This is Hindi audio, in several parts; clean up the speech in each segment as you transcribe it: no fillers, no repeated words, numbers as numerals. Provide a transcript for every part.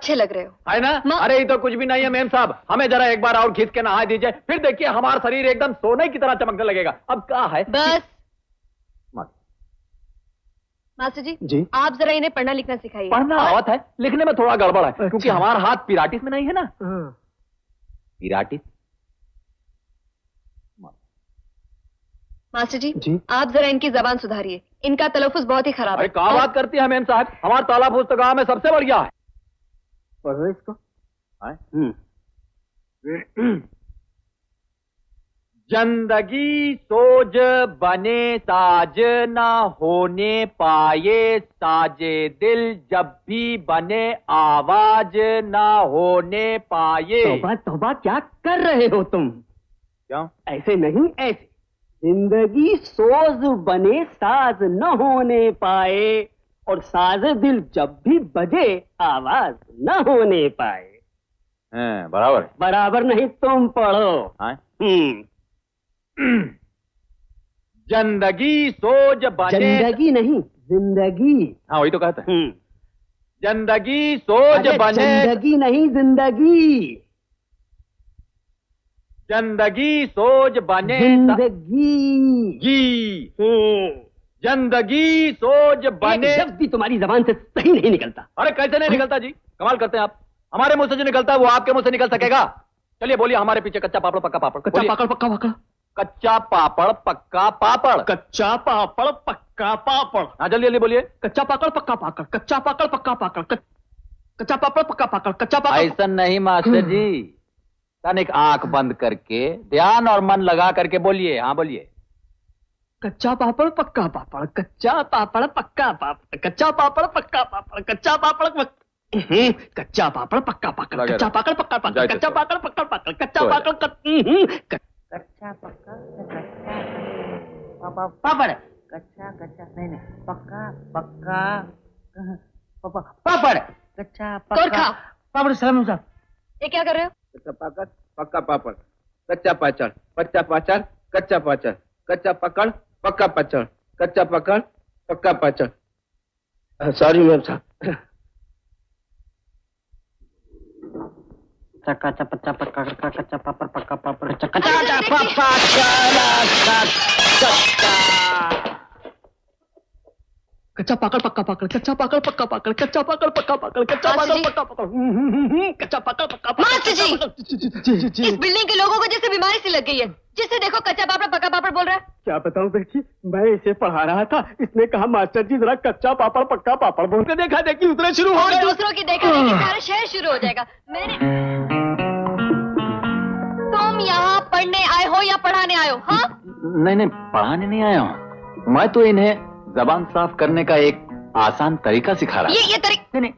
अच्छे लग रहे हो। है ना? अरे ये तो कुछ भी नहीं है मेम साहब, हमें जरा एक बार और खींच के नहा दीजिए, फिर देखिए हमारा शरीर एकदम सोने की तरह चमकने लगेगा। अब क्या है? बस मास्टर जी, आप जरा इन्हें पढ़ना लिखना सिखाइए। पढ़ना आवत है, लिखने में थोड़ा गड़बड़ है, क्योंकि हमारा हाथ पिराटिस में नहीं है ना। पिराटिस। मास्टर जी, आप जरा इनकी जबान सुधारिए, इनका तलफ़ुज़ बहुत ही खराब है। क्या बात करती है मेम साहब, हमारा तलफ़ुज़ तो गाँव में सबसे बढ़िया है। पढ़ो इसको। जिंदगी सोज बने साज ना होने पाए साजे दिल, जब भी बने आवाज ना होने पाए। तौबा तौबा, क्या कर रहे हो तुम? क्यों? ऐसे नहीं, ऐसे। जिंदगी सोज बने साज न होने पाए और साज दिल जब भी बजे आवाज न होने पाए। बराबर बराबर नहीं, तुम पढ़ो। जिंदगी सोज बने, जिंदगी नहीं जिंदगी। हाँ वही तो कहते हैं। जिंदगी सोज बने, जिंदगी नहीं जिंदगी। जिंदगी सोज बने जिंदगी। जिंदगी सोज बने। शब्द भी तुम्हारी जबान से सही नहीं निकलता। अरे कैसे नहीं निकलता जी, कमाल करते हैं आप। हमारे मुंह से जो निकलता है वो आपके मुंह से निकल सकेगा? चलिए बोलिए हमारे पीछे कच्चा पापड़ पक्का पापड़। कच्चा पापड़ पक्का पापड़। कच्चा पापड़ पक्का पापड़। कच्चा पापड़ पक्का पापड़। हाँ जल्दी जल्दी बोलिए। कच्चा पापड़ पक्का पापड़। कच्चा पापड़ पक्का पापड़। कच्चा पापड़ पक्का पापड़। कच्चा पापड़। ऐसा नहीं मास्टर जी, तनिक आंख बंद करके ध्यान और मन लगा करके बोलिए। हाँ बोलिए। कच्चा पापड़ पक्का पापड़। कच्चा पापड़ पक्का पापड़। कच्चा पापड़ पक्का पापड़। कच्चा पापड़ कच्चा पापड़ पक्का पापड़। कच्चा पापड़ पक्का पापड़। कच्चा पापड़ पक्का पापड़। कच्चा पापड़ कच्चा पक्का पापड़। कच्चा कच्चा नहीं पक्का पक्का पापड़। कच्चा पक्का पापड़। सलाम साहब, ये क्या कर रहे हो? कच्चा पाकड़ पक्का पापड़। कच्चा पाचड़ पच्चा पाचड़। कच्चा पाचड़ कच्चा पकड़ पक्का पाचड़। कच्चा पकड़ पक्का पाचड़। सॉरी मैम साहब। कच्चा पच्चा पक्का कच्चा पापड़ पक्का पापड़। कच्चा पाकड़ पक्का पाकड़। कच्चा पाकड़ पक्का पाकड़। कच्चा पाकड़ पक्का पाकड़। कच्चा पाकड़ पक्का पाकड़। कच्चा पाकड़ पक्का पाकड़। मास्टर जी, इस बिल्डिंग के लोगों को जैसे बीमारी सी लग गई है, जिससे देखो कच्चा पापड़ पक्का पापड़ बोल रहा है। क्या बताऊं बेटी, मैं इसे पढ़ा रहा था, इसने कहा मास्टर जी जरा कच्चा पापड़ पक्का पापड़ बोलते, देखा देखी उतरे शुरू हो गए। दूसरों की देखा देखी सारा शहर शुरू हो जाएगा। तुम यहाँ पढ़ने आए हो या पढ़ाने आए हो? हाँ नहीं पढ़ाने नहीं आया हूँ, मैं तो इन्हें जबान साफ करने का एक आसान तरीका सिखा रहा हूँ। ये तरीका नहीं,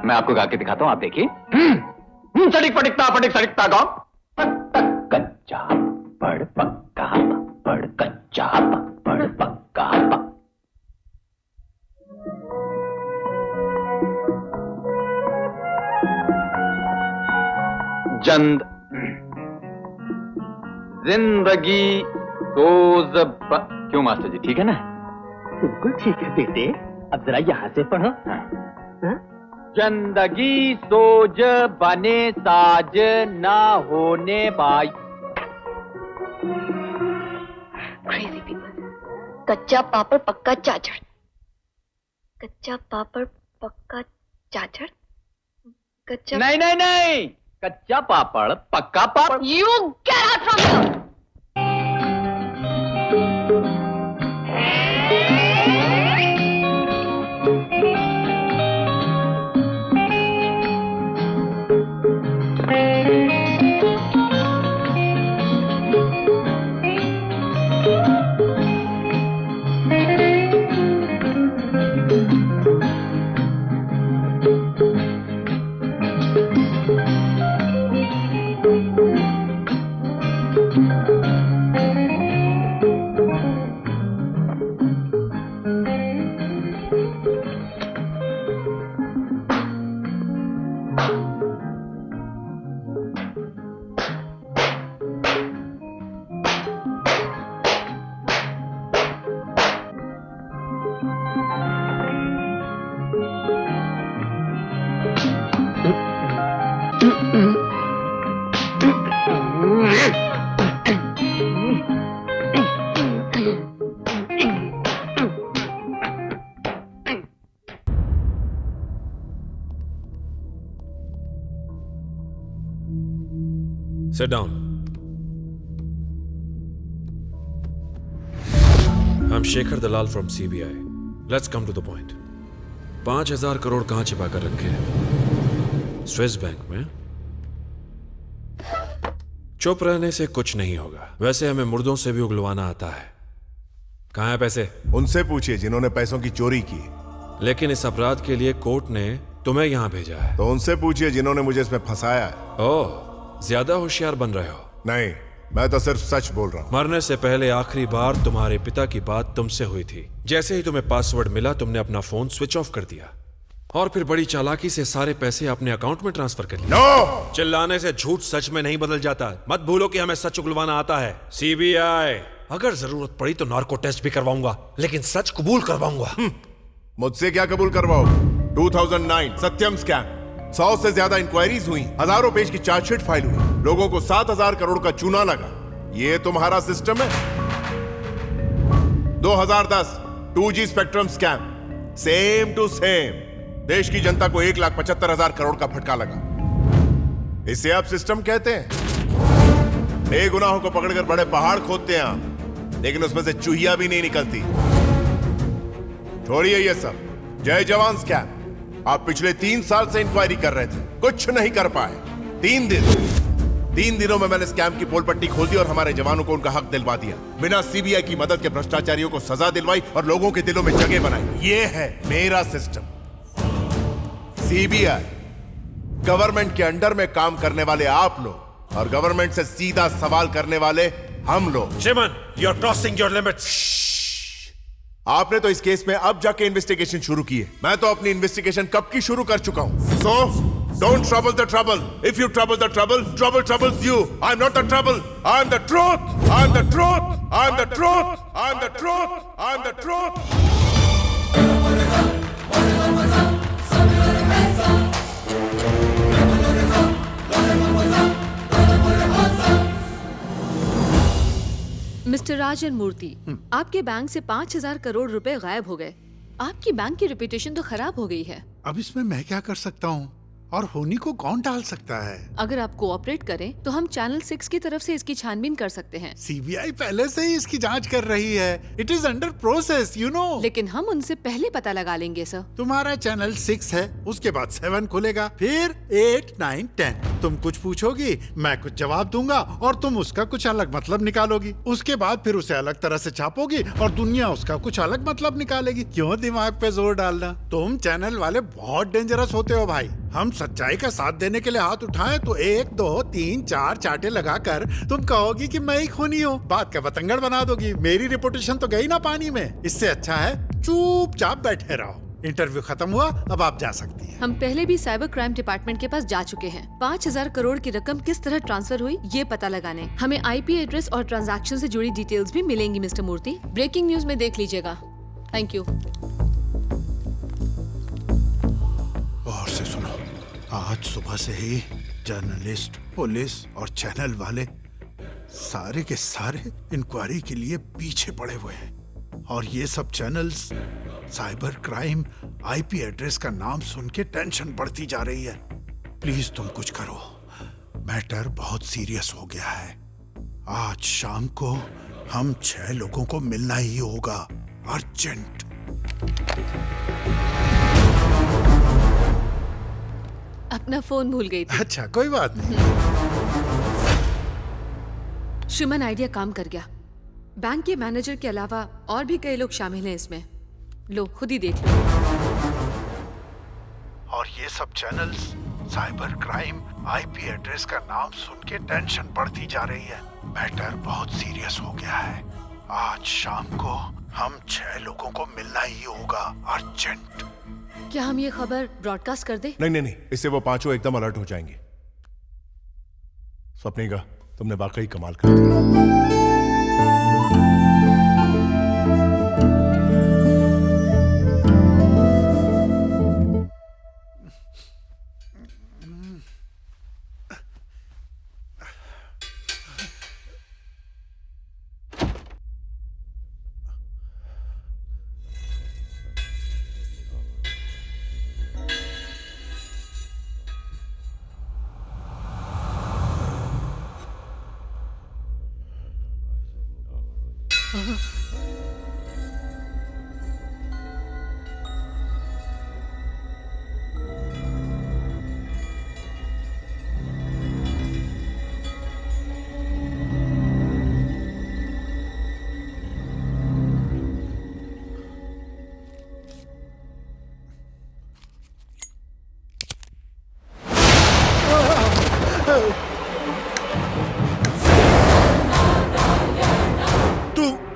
मैं आपको गा के दिखाता हूँ, आप देखिए। सड़िक पटिकता पटिक सड़िकता गाँव। कच्चा पड़ पक्का पड़। कच्चा पड़ पक्का जिंदगी सोज क्यों मास्टर जी, ठीक है ना? बिल्कुल ठीक है बेटे, अब जरा यहाँ से पढ़ो। जिंदगी सोज बने साज ना होने पाई। Crazy people. कच्चा पापड़ पक्का चाचड़। कच्चा पापड़ पक्का चाचड़। कच्चा नहीं, कच्चा पापड़ पक्का पापड़। You get out from here! Sit down. I'm Shekhar Dalal from CBI. Let's come to the point. 5,000 crore कहां छिपा कर रखे हैं? स्विस बैंक में? चुप रहने से कुछ नहीं होगा। वैसे हमें मुर्दों से भी उगलवाना आता है। कहां है पैसे? उनसे पूछिए जिन्होंने पैसों की चोरी की। लेकिन इस अपराध के लिए कोर्ट ने तुम्हें यहां भेजा है। तो उनसे पूछिए जिन्होंने मुझे इसमें फंसाया है। ओह, ज्यादा होशियार बन रहे हो। नहीं, मैं तो सिर्फ सच बोल रहा हूँ। मरने से पहले आखिरी बार तुम्हारे पिता की बात तुमसे हुई थी। जैसे ही तुम्हें पासवर्ड मिला तुमने अपना फोन स्विच ऑफ कर दिया और फिर बड़ी चालाकी से सारे पैसे अपने अकाउंट में ट्रांसफर कर लिए। नो! चिल्लाने से झूठ सच में नहीं बदल जाता। मत भूलो कि हमें सच उगलवाना आता है। सीबीआई, अगर जरूरत पड़ी तो नार्को टेस्ट भी करवाऊंगा, लेकिन सच कबूल करवाऊंगा। मुझसे क्या कबूल करवाओ? 2009 सत्यम स्कैम, 100 से ज्यादा इंक्वायरीज हुई, हजारों पेज की चार्जशीट फाइल हुई, लोगों को 7,000 करोड़ का चूना लगा। ये तुम्हारा सिस्टम है? 2010 2G spectrum scam, same to same, देश की जनता को 1,75,000 करोड़ का फटका लगा। इसे आप सिस्टम कहते हैं? बेगुनाहों को पकड़कर बड़े पहाड़ खोदते हैं आप, लेकिन उसमें से चूहिया भी नहीं निकलती। छोड़िए ये सब। जय जवान स्कैम, आप पिछले 3 साल से इंक्वायरी कर रहे थे, कुछ नहीं कर पाए। 3 दिनों में मैंने स्कैम की पोल पट्टी खोल दी और हमारे जवानों को उनका हक दिलवा दिया। बिना सीबीआई की मदद के भ्रष्टाचारियों को सजा दिलवाई और लोगों के दिलों में जगह बनाई। ये है मेरा सिस्टम। सीबीआई, गवर्नमेंट के अंडर में काम करने वाले आप लोग और गवर्नमेंट से सीधा सवाल करने वाले हम लोग। Chiman, you are crossing your limits. आपने तो इस केस में अब जाके इन्वेस्टिगेशन शुरू की है। मैं तो अपनी इन्वेस्टिगेशन कब की शुरू कर चुका हूं। So don't trouble the trouble. If you trouble the trouble, trouble troubles you. I am not the trouble, I am the truth, I am the truth, I am the truth, I am the truth, I am the truth. Mister Rajan Murthy, आपके बैंक से 5,000 करोड़ रुपए गायब हो गए। आपकी बैंक की रेपुटेशन तो खराब हो गई है। अब इसमें मैं क्या कर सकता हूँ और होनी को कौन टाल सकता है? अगर आप कोऑपरेट करें तो हम चैनल 6 की तरफ से इसकी छानबीन कर सकते हैं। सीबीआई पहले से ही इसकी जांच कर रही है। It is under process, you know. लेकिन हम उनसे पहले पता लगा लेंगे सर। तुम्हारा चैनल 6 है, उसके बाद 7 खुलेगा, फिर 8, 9, 10। तुम कुछ पूछोगी, मैं कुछ जवाब दूंगा और तुम उसका कुछ अलग मतलब निकालोगी। उसके बाद फिर उसे अलग तरह से छापोगी और दुनिया उसका कुछ अलग मतलब निकालेगी। क्यों दिमाग पे जोर डालना? तुम चैनल वाले बहुत डेंजरस होते हो भाई। हम सच्चाई का साथ देने के लिए हाथ उठाएं तो 1, 2, 3, 4 चाटे लगाकर तुम कहोगी कि मैं ही खूनी हूँ। बात का बतंगड़ बना दोगी। मेरी रिपुटेशन तो गई ना पानी में। इससे अच्छा है चुपचाप बैठे रहो। इंटरव्यू खत्म हुआ, अब आप जा सकती हैं। हम पहले भी साइबर क्राइम डिपार्टमेंट के पास जा चुके हैं। 5,000 करोड़ की रकम किस तरह ट्रांसफर हुई ये पता लगाने। हमें IP एड्रेस और ट्रांजैक्शन से जुड़ी डिटेल्स भी मिलेंगी मिस्टर मूर्ति। ब्रेकिंग न्यूज में देख लीजिएगा। Thank you. और से सुनो, आज सुबह से ही जर्नलिस्ट, पुलिस और चैनल वाले सारे के सारे इंक्वायरी के लिए पीछे पड़े हुए हैं। और ये सब channels cyber crime IP address का नाम सुन के टेंशन बढ़ती जा रही है। प्लीज तुम कुछ करो, मैटर बहुत सीरियस हो गया है। आज शाम को हम 6 लोगों को मिलना ही होगा, अर्जेंट। अपना फोन भूल गई थी। अच्छा, कोई बात नहीं। श्रीमन, आइडिया काम कर गया। बैंक के मैनेजर के अलावा और भी कई लोग शामिल हैं इसमें। लो, खुद ही देख लो। और ये सब channels cyber crime IP address का नाम सुन के टेंशन बढ़ती जा रही है। मैटर बहुत सीरियस हो गया है। आज शाम को हम 6 लोगों को मिलना ही होगा, अर्जेंट। क्या हम ये खबर ब्रॉडकास्ट कर दें? नहीं, इससे वो 5 एकदम अलर्ट हो जाएंगे। स्वप्निका, तुमने वाकई कमाल कर दिया।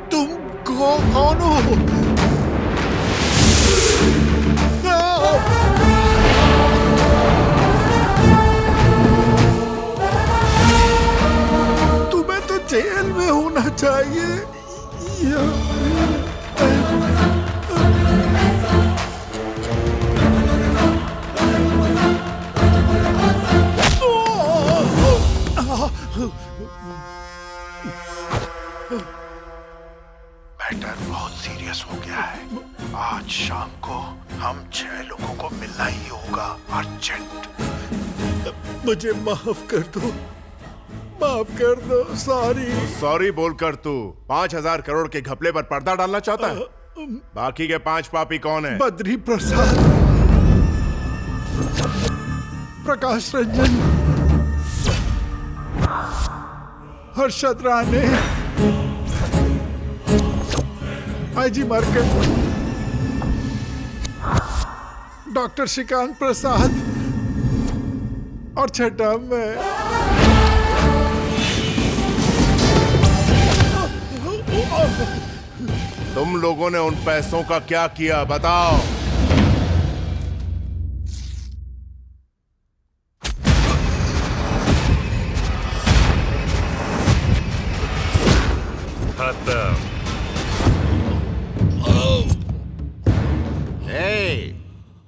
तुम कौन हो? तुम्हें तो जेल में होना चाहिए। मैटर बहुत सीरियस हो गया है। आज शाम को हम 6 लोगों को मिलना ही होगा, अर्जेंट। मुझे माफ कर दो, माफ कर दो। सॉरी बोलकर तू 5,000 करोड़ के घपले पर पर्दा डालना चाहता है? बाकी के 5 पापी कौन है? Badri Prasad, Prakash Ranjan, Harshad Rane, IG market, doctor Shrikant Prasad और छठा मैं। तुम लोगों ने उन पैसों का क्या किया बताओ?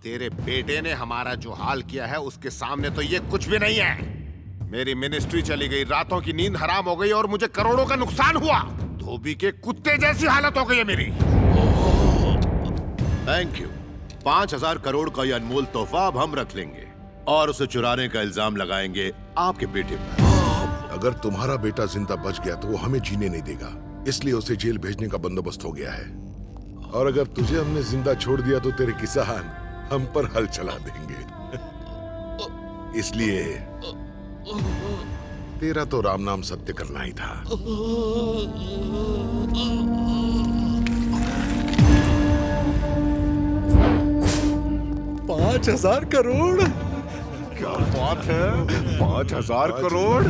तेरे बेटे ने हमारा जो हाल किया है उसके सामने तो ये कुछ भी नहीं है। मेरी मिनिस्ट्री चली गई, रातों की नींद हराम हो गई और मुझे करोड़ों का नुकसान हुआ। धोबी के कुत्ते जैसी हालत हो गई है मेरी। Thank you. 5,000 करोड़ का ये अनमोल तोहफा अब हम रख लेंगे और उसे चुराने का इल्जाम लगाएंगे आपके बेटे पर। अगर तुम्हारा बेटा जिंदा बच गया तो वो हमें जीने नहीं देगा, इसलिए उसे जेल भेजने का बंदोबस्त हो गया है। और अगर तुझे हमने जिंदा छोड़ दिया तो तेरे किसान हम पर हल चला देंगे। इसलिए तेरा तो राम नाम सत्य करना ही था। 5,000 करोड़? क्या बात है, 5,000 करोड़?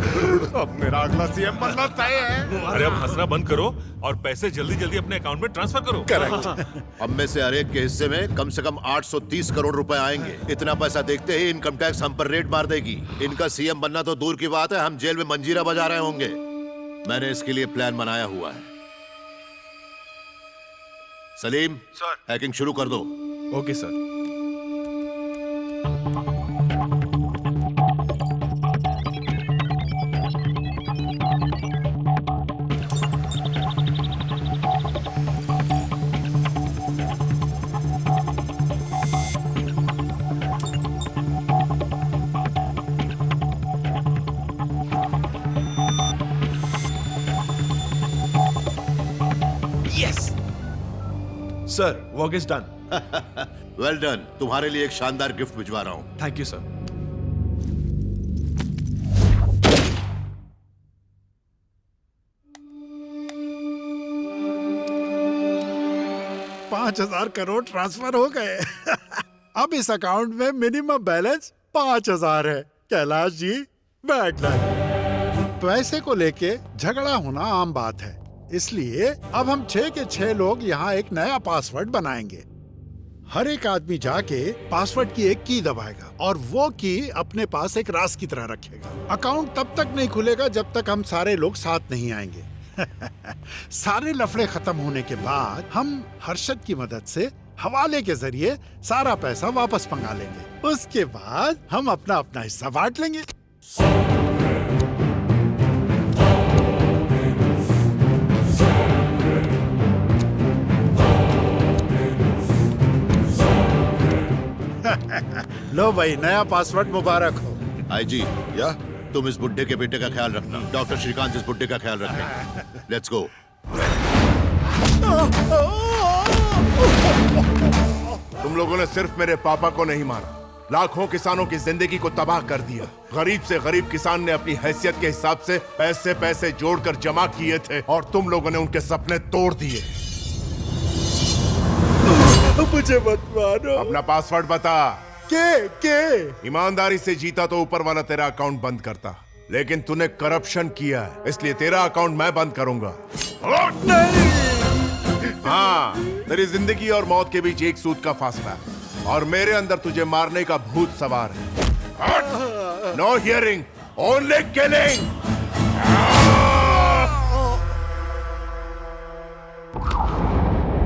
अब मेरा अगला सीएम बनना तय है। अरे अब हंसना बंद करो और पैसे जल्दी जल्दी अपने अकाउंट में ट्रांसफर करो। करेक्ट। हम में से हर एक के हिस्से में कम से कम 830 करोड़ रुपए आएंगे। इतना पैसा देखते ही इनकम टैक्स हम पर रेड मार देगी। इनका सीएम बनना तो दूर की बात है, हम जेल में मंजीरा बजा रहे होंगे। मैंने इसके लिए प्लान बनाया हुआ है। सलीम सर, हैकिंग शुरू कर दो। Okay sir. Sir, work is done. Well done. तुम्हारे लिए एक शानदार गिफ्ट भिजवा रहा हूं। Thank you sir. $5,000 crore transfer हो गए। अब इस अकाउंट में मिनिमम बैलेंस 5,000 है। कैलाश जी, बैठ लग। पैसे को लेके झगड़ा होना आम बात है, इसलिए अब हम 6 के 6 लोग यहाँ एक नया पासवर्ड बनाएंगे। हर एक आदमी जाके पासवर्ड की एक की दबाएगा और वो की अपने पास एक राज की तरह रखेगा। अकाउंट तब तक नहीं खुलेगा जब तक हम सारे लोग साथ नहीं आएंगे। सारे लफड़े खत्म होने के बाद हम हर्षद की मदद से हवाले के जरिए सारा पैसा वापस मंगा लेंगे। उसके बाद हम अपना अपना हिस्सा बांट लेंगे। लो भाई, नया पासवर्ड मुबारक हो। आईजी, या तुम इस बुड्ढे के बेटे का ख्याल रखना, डॉक्टर श्रीकांत इस बुड्ढे का ख्याल रखें। Let's go. तुम लोगों ने सिर्फ मेरे पापा को नहीं मारा, लाखों किसानों की जिंदगी को तबाह कर दिया। गरीब से गरीब किसान ने अपनी हैसियत के हिसाब से पैसे पैसे जोड़कर जमा किए थे और तुम लोगों ने उनके सपने तोड़ दिए। मुझे मत मारो। अपना पासवर्ड बता। के ईमानदारी से जीता तो ऊपर वाला तेरा अकाउंट बंद करता, लेकिन तूने करप्शन किया है, इसलिए तेरा अकाउंट मैं बंद करूंगा। हाँ, तेरी जिंदगी और मौत के बीच एक सूद का फासला है और मेरे अंदर तुझे मारने का भूत सवार है। No hearing, only killing.